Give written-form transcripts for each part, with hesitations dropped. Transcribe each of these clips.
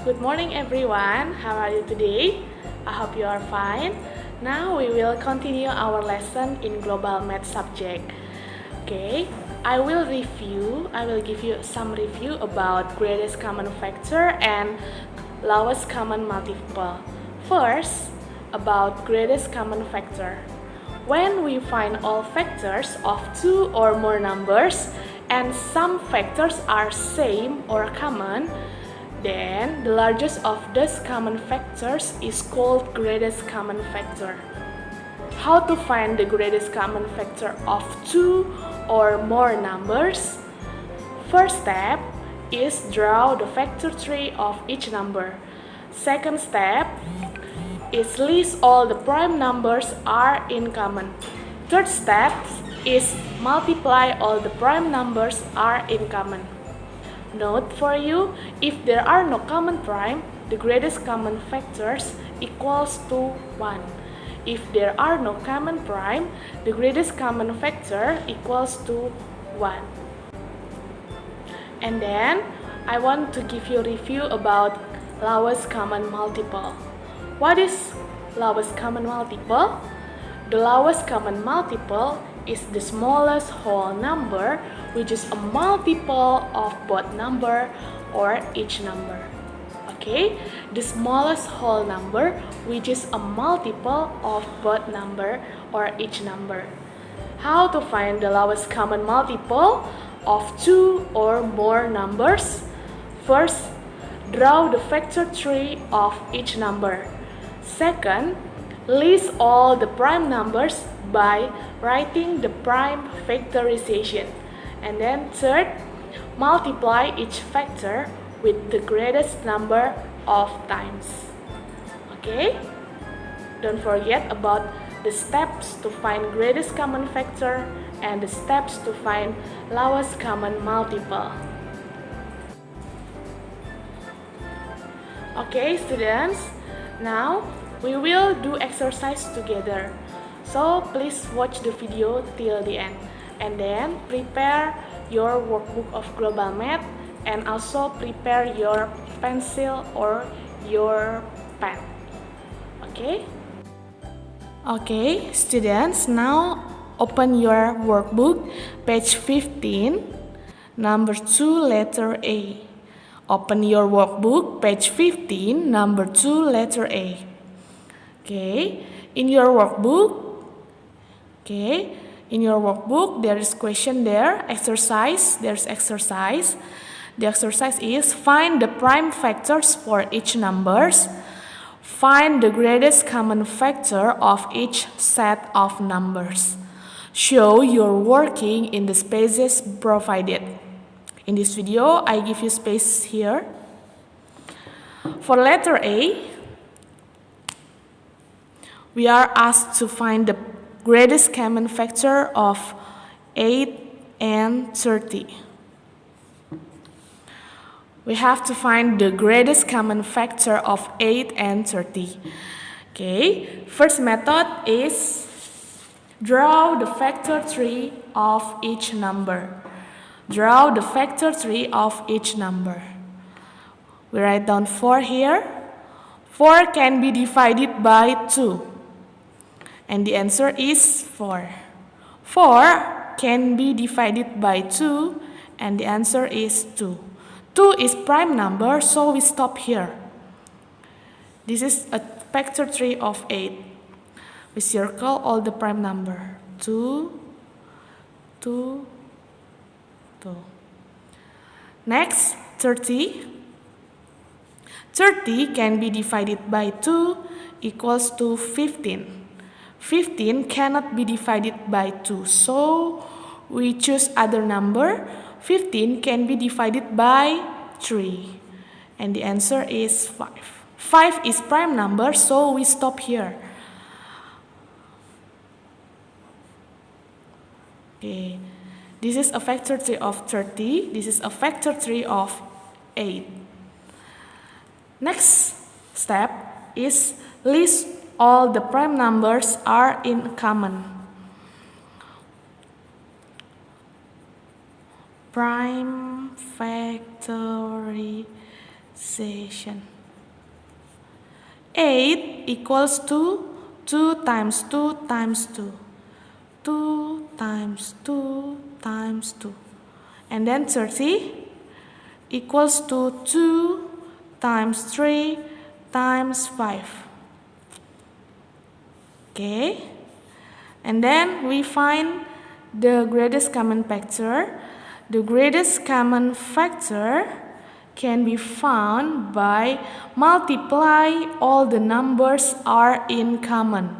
Good morning everyone. How are you today? I hope you are fine. Now we will continue our lesson in global math subject. Okay, I will give you some review about greatest common factor and lowest common multiple. First, about greatest common factor. When we find all factors of two or more numbers and some factors are same or common, then the largest of those common factors is called greatest common factor. How to find the greatest common factor of two or more numbers? First step is draw the factor tree of each number. Second step is list all the prime numbers are in common. Third step is multiply all the prime numbers are in common. Note for you, if there are no common prime, the greatest common factors equals to 1. If there are no common prime, the greatest common factor equals to 1. And then, I want to give you a review about lowest common multiple. What is lowest common multiple? The lowest common multiple is the smallest whole number, which is a multiple of both number or each number. Okay, the smallest whole number, which is a multiple of both number or each number. How to find the lowest common multiple of two or more numbers? First, draw the factor tree of each number. Second, list all the prime numbers by writing the prime factorization. And then third, multiply each factor with the greatest number of times. Okay? Don't forget about the steps to find greatest common factor and the steps to find lowest common multiple. Okay, students, now we will do exercise together. So please watch the video till the end and then prepare your workbook of global math and also prepare your pencil or your pen. Okay? Okay, students, now open your workbook, page 15, number 2, letter A. Open your workbook, page 15, number 2, letter A. Okay, in your workbook, there is question there, exercise, there's exercise. The exercise is find the prime factors for each numbers. Find the greatest common factor of each set of numbers. Show your working in the spaces provided. In this video, I give you space here. For letter A, we are asked to find the greatest common factor of 8 and 30. We have to find the greatest common factor of 8 and 30. Okay, first method is draw the factor tree of each number. Draw the factor tree of each number. We write down 4 here. 4 can be divided by 2. And the answer is 4. 4 can be divided by 2 and the answer is 2. 2 is prime number, so we stop here. This is a factor tree of 8. We circle all the prime number. 2, 2, 2. Next, 30. 30 can be divided by 2 equals to 15. 15 cannot be divided by 2, so we choose other number. 15 can be divided by 3, and the answer is 5. 5 is prime number, so we stop here. Okay, this is a factor tree of 30. This is a factor tree of 8. Next step is list all the prime numbers are in common. Prime factorization. 8 equals to 2 times 2 times 2. 2 times 2 times 2. And then 30 equals to 2 times 3 times 5. Okay. And then we find the greatest common factor. The greatest common factor can be found by multiply all the numbers are in common.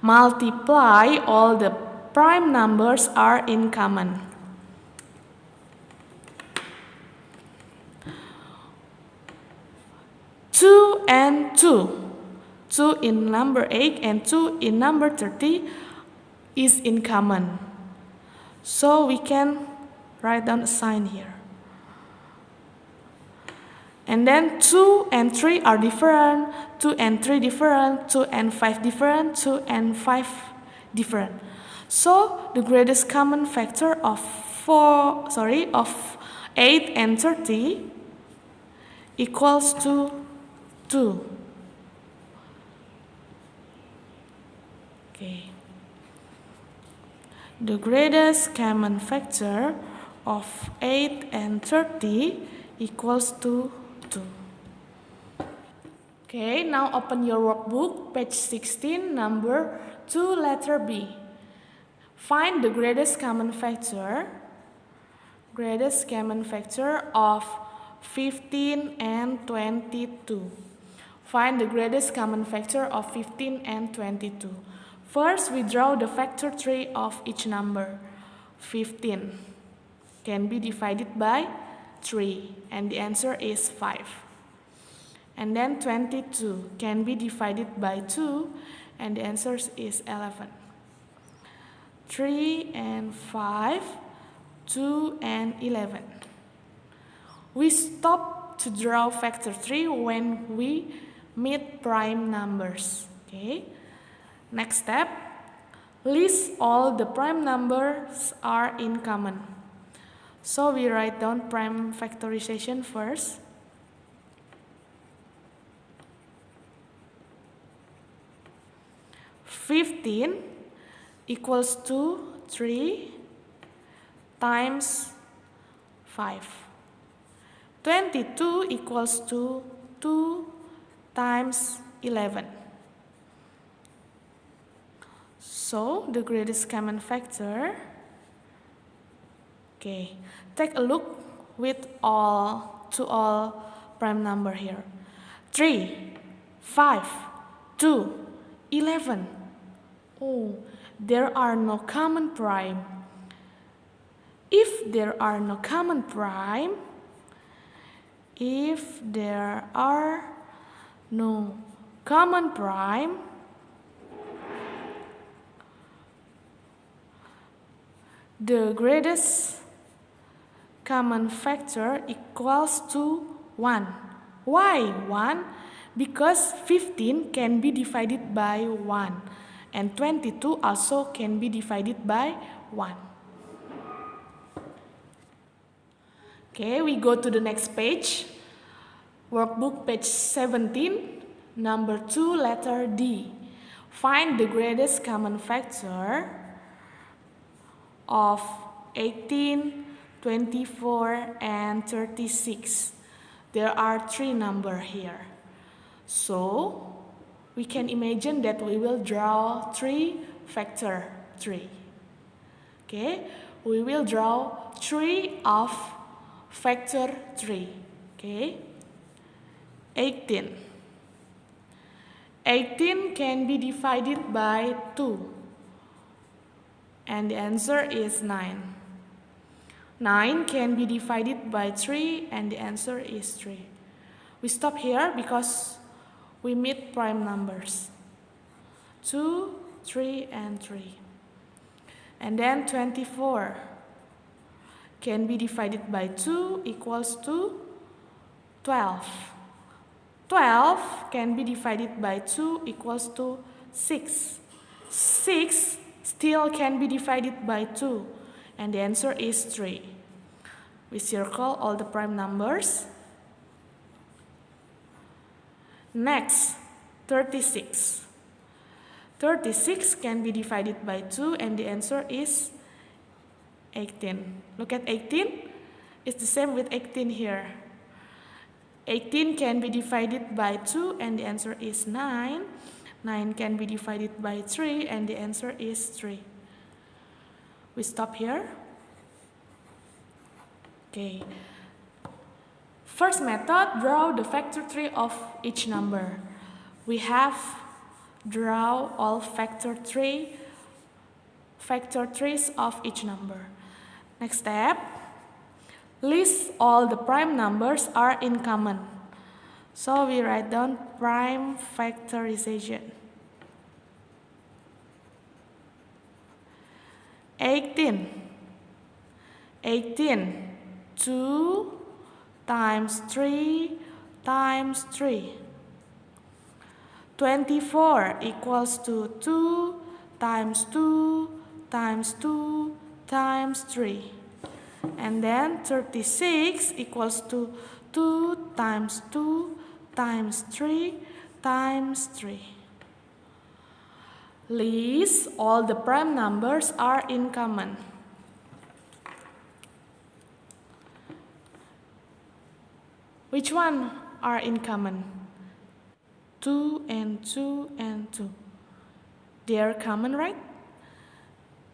Multiply all the prime numbers are in common. Two and 2. 2 in number 8 and 2 in number 30 is in common. So we can write down a sign here. And then 2 and 3 are different, 2 and 3 different, 2 and 5 different, 2 and 5 different. So the greatest common factor of 8 and 30 equals to 2. Okay. The greatest common factor of 8 and 30 equals to 2. Okay, now open your workbook, page 16, number 2, letter B. Find the greatest common factor of 15 and 22. Find the greatest common factor of 15 and 22. First, we draw the factor 3 of each number. 15 can be divided by 3, and the answer is 5. And then 22 can be divided by 2, and the answer is 11. 3 and 5, 2 and 11. We stop to draw factor 3 when we meet prime numbers. Okay. Next step, list all the prime numbers are in common. So we write down prime factorization first. "15 equals to 3 times 5. 22 equals to 2 times 11. So the greatest common factor. Okay, take a look with all prime number here. 3, 5, 2, 11. Oh, there are no common prime. If there are no common prime, the greatest common factor equals to 1. Why 1? Because 15 can be divided by 1, and 22 also can be divided by 1. Okay, we go to the next page. Workbook, page 17, number 2, letter D. Find the greatest common factor of 18, 24, and 36. There are 3 numbers here. So, we can imagine that we will draw 3 factor 3. Okay, we will draw 3 of factor 3. Okay, 18. 18 can be divided by 2, and the answer is 9. 9 can be divided by 3, and the answer is 3. We stop here because we meet prime numbers. 2, 3, and 3. And then 24 can be divided by 2 equals to 12. 12 can be divided by 2 equals to 6. 6 still can be divided by 2, and the answer is 3. We circle all the prime numbers. Next, 36. 36 can be divided by 2 and the answer is 18. Look at 18. It's the same with 18 here. 18 can be divided by 2 and the answer is 9. 9 can be divided by 3 and the answer is 3. We stop here. Okay. First method, draw the factor tree of each number. We have draw all factor trees of each number. Next step, list all the prime numbers are in common. So we write down prime factorization. 18. 2 times 3 times 3. 24 equals to 2 times 2 times 2 times 3. And then 36 equals to 2 times 2 times 3 times 3. List all the prime numbers are in common. Which one are in common? 2 and 2 and 2. They are common, right?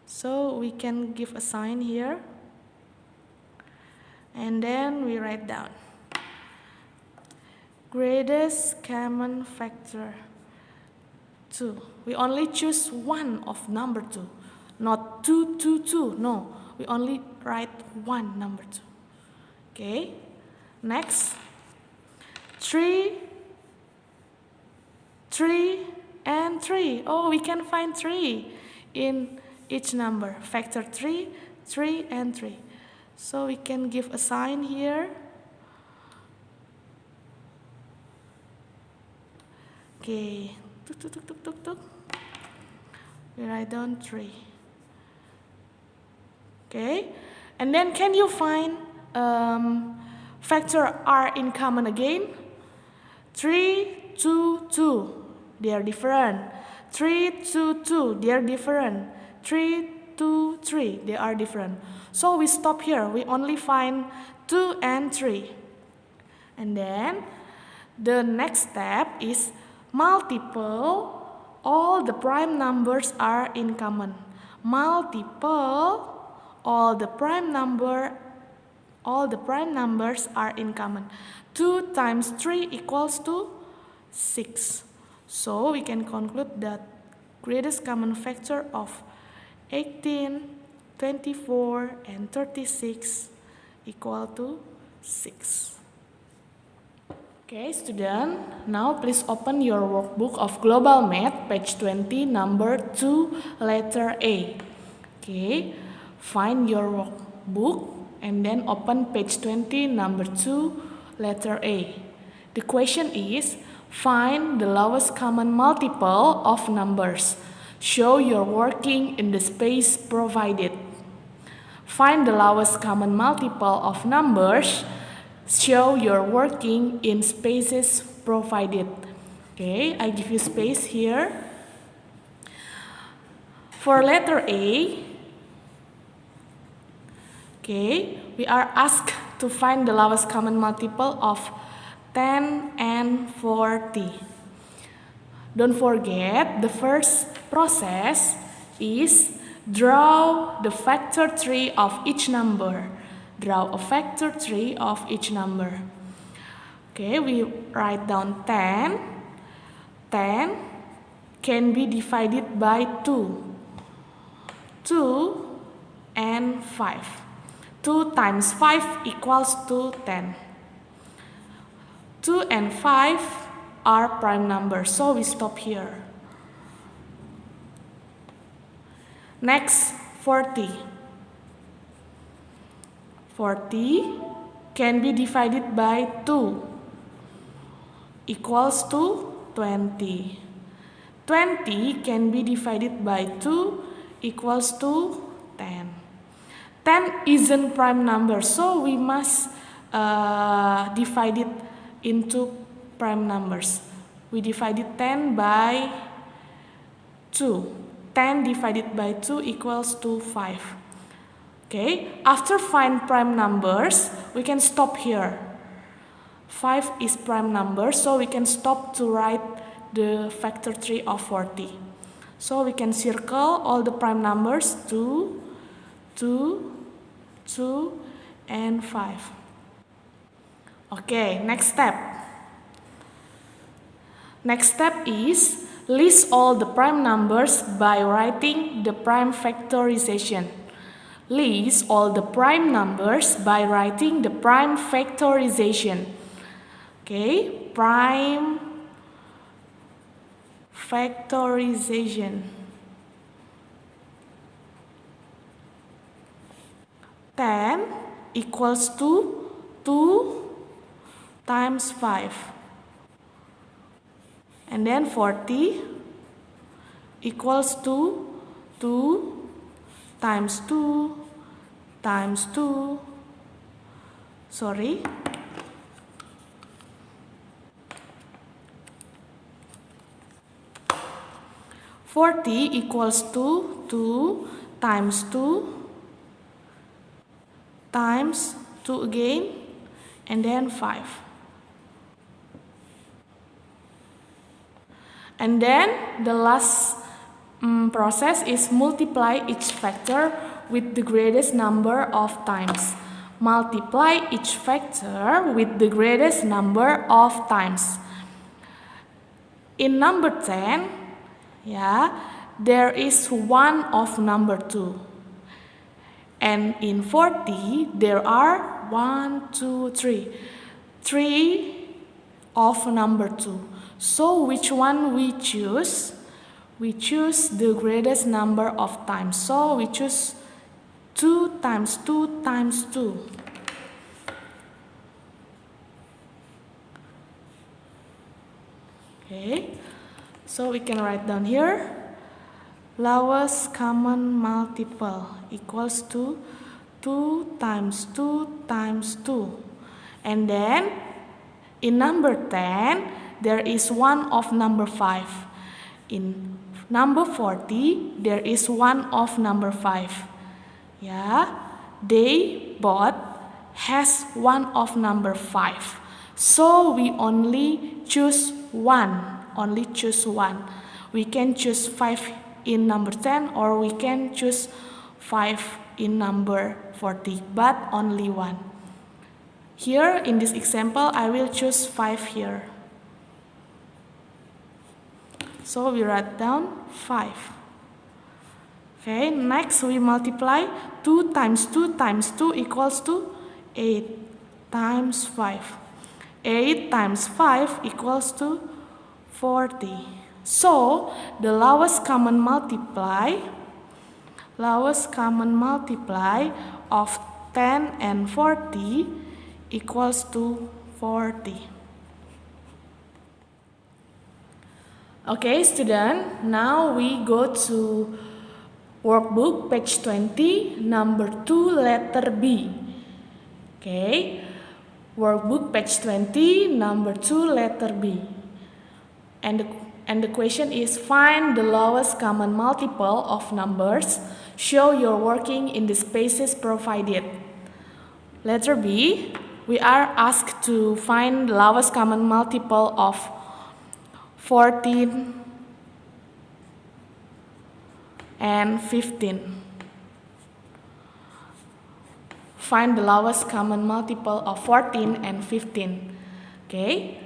So we can give a sign here. And then we write down greatest common factor 2. We only choose one of number 2. Not 2, 2, 2. No, we only write one number 2. Okay. Next. 3, and 3. Oh, we can find 3 in each number. Factor 3, 3, and 3. So we can give a sign here. Okay. We write down 3. Okay. And then can you find factor are in common again? 3, 2, 2. They are different. 3, 2, 2. They are different. 3, 2, 3. They are different. So we stop here. We only find 2 and 3. And then the next step is multiple all the prime numbers are in common. Multiple all the prime numbers are in common. 2 times 3 equals to 6. So we can conclude that greatest common factor of 18, 24, and 36 equal to 6. Okay, student, now please open your workbook of Global Math, page 20, number 2, letter A. Okay, find your workbook and then open page 20, number 2, letter A. The question is, find the lowest common multiple of numbers. Show your working in the space provided. Find the lowest common multiple of numbers. Show your working in spaces provided. Okay, I give you space here. For letter A, okay, we are asked to find the lowest common multiple of 10 and 40. Don't forget, the first process is draw the factor tree of each number. Draw a factor tree of each number. Okay, we write down 10. 10 can be divided by 2. 2 and 5. 2 times 5 equals to 10. 2 and 5 are prime numbers, so we stop here. Next, 40. 40 can be divided by 2 equals to 20. 20 can be divided by 2 equals to 10. 10 isn't prime number, so we must divide it into prime numbers. We divided 10 by 2. 10 divided by 2 equals to 5. Okay, after find prime numbers, we can stop here. 5 is prime number, so we can stop to write the factor tree of 40. So we can circle all the prime numbers 2, 2, 2, and 5. Okay, next step. Next step is list all the prime numbers by writing the prime factorization. List all the prime numbers by writing the prime factorization. Okay, prime factorization. 10 equals to 2 times 5. And then 40 equals to 2 times 2 times 2. Sorry. Forty equals to 2 times 2 times 2 again, and then 5. And then the last process is multiply each factor with the greatest number of times. Multiply each factor with the greatest number of times. In number 10, there is 1 of number 2. And in 40, there are 1, 2, 3. 3 of number 2. So which one we choose? We choose the greatest number of times. So we choose 2 times 2 times 2. Okay, so we can write down here. Lowest common multiple equals to 2 times 2 times 2. And then in number 10, there is 1 of number 5. In number 40, there is 1 of number 5. They both has 1 of number 5. So we only choose 1. Only choose 1. We can choose 5 in number 10, or we can choose 5 in number 40, but only 1. Here in this example, I will choose 5 here. So we write down 5. Okay, next we multiply 2 times 2 times 2 equals to 8 times 5. 8 times 5 equals to 40. So the lowest common multiply of 10 and 40 equals to 40. Okay, student, now we go to workbook page 20, number 2, letter B. Okay, workbook page 20, number 2, letter B. And the question is, find the lowest common multiple of numbers. Show your working in the spaces provided. Letter B, we are asked to find the lowest common multiple of 14 and 15. Find the lowest common multiple of 14 and 15. Okay.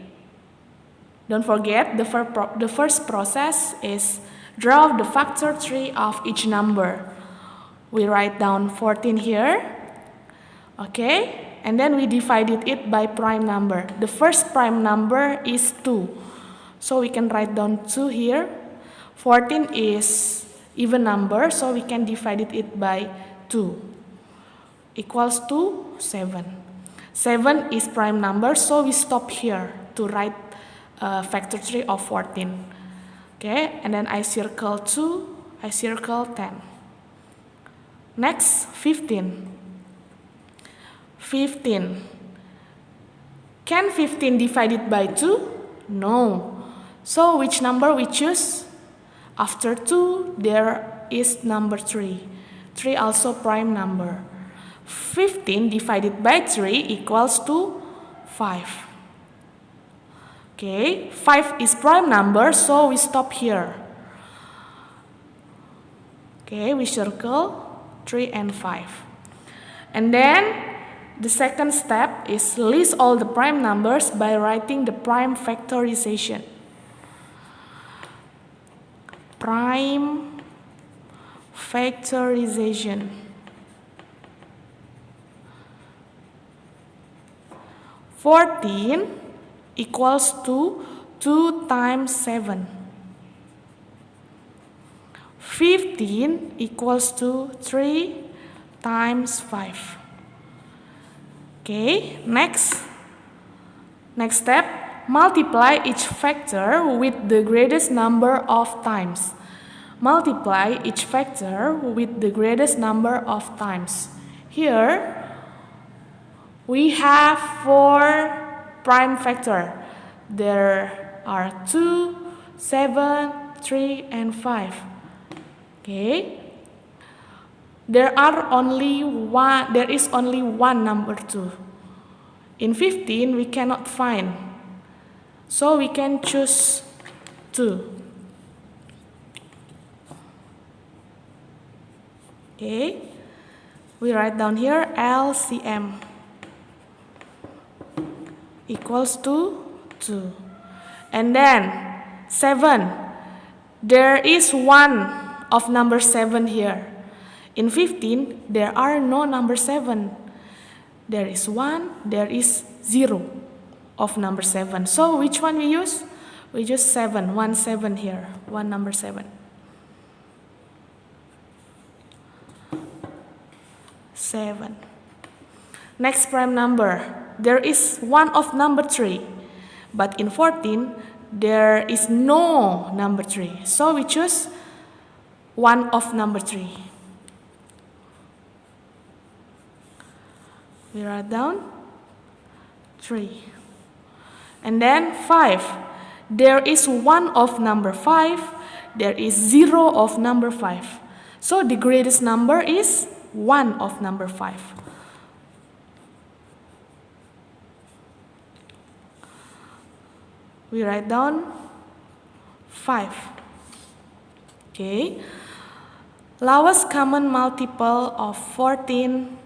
Don't forget, the first process is draw the factor tree of each number. We write down 14 here. Okay. And then we divided it by prime number. The first prime number is 2. So we can write down 2 here. 14 is even number, so we can divide it by 2. Equals to 7. 7 is prime number, so we stop here to write factor tree of 14. Okay, and then I circle 2, I circle 10. Next, 15. 15. Can 15 divided by 2? No. So which number we choose? After 2, there is number 3. 3 also prime number. 15 divided by 3 equals to 5. Okay, 5 is prime number, so we stop here. Okay, we circle 3 and 5. And then the second step is list all the prime numbers by writing the prime factorization. Prime factorization. 14 equals to 2 times 7. 15 equals to 3 times 5. Okay, next step, multiply each factor with the greatest number of times. Multiply each factor with the greatest number of times. Here, we have 4 prime factor. There are 2, 7, 3, and 5. Okay. There is only one number 2. In 15, we cannot find. So we can choose 2. Okay. We write down here LCM equals to 2. And then 7. There is one of number 7 here. In 15, there are no number 7. There is 1, there is 0 of number 7. So which one we use? We use 7, 1 7 here, 1 number 7. 7. Next prime number, there is 1 of number 3. But in 14, there is no number 3. So we choose 1 of number 3. We write down 3. And then 5. There is 1 of number 5. There is 0 of number 5. So the greatest number is 1 of number 5. We write down 5. Okay. Lowest common multiple of 14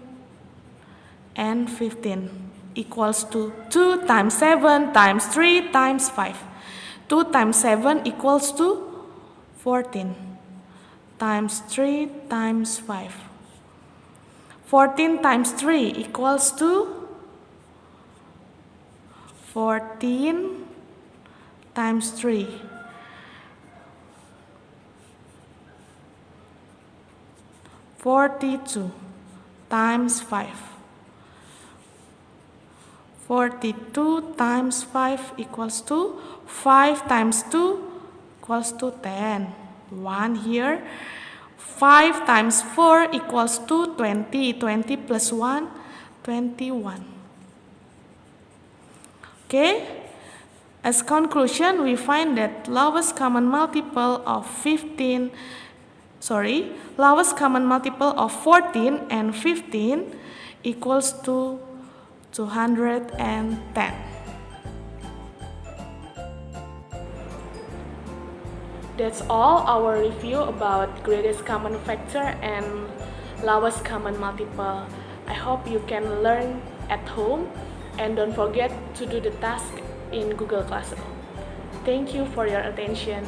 and 15 equals to 2 times 7 times 3 times 5. 2 times 7 equals to 14 times 3 times 5. 14 times 3 equals to 14 times 3. 42 times 5. 42 times 5 equals to 5 times 2 equals to 10. 1 here. 5 times 4 equals to 20. 20 plus 1, 21. Okay. As conclusion, we find that lowest common multiple of 14 and 15 equals to 210. That's all our review about greatest common factor and lowest common multiple. I hope you can learn at home and don't forget to do the task in Google Classroom. Thank you for your attention.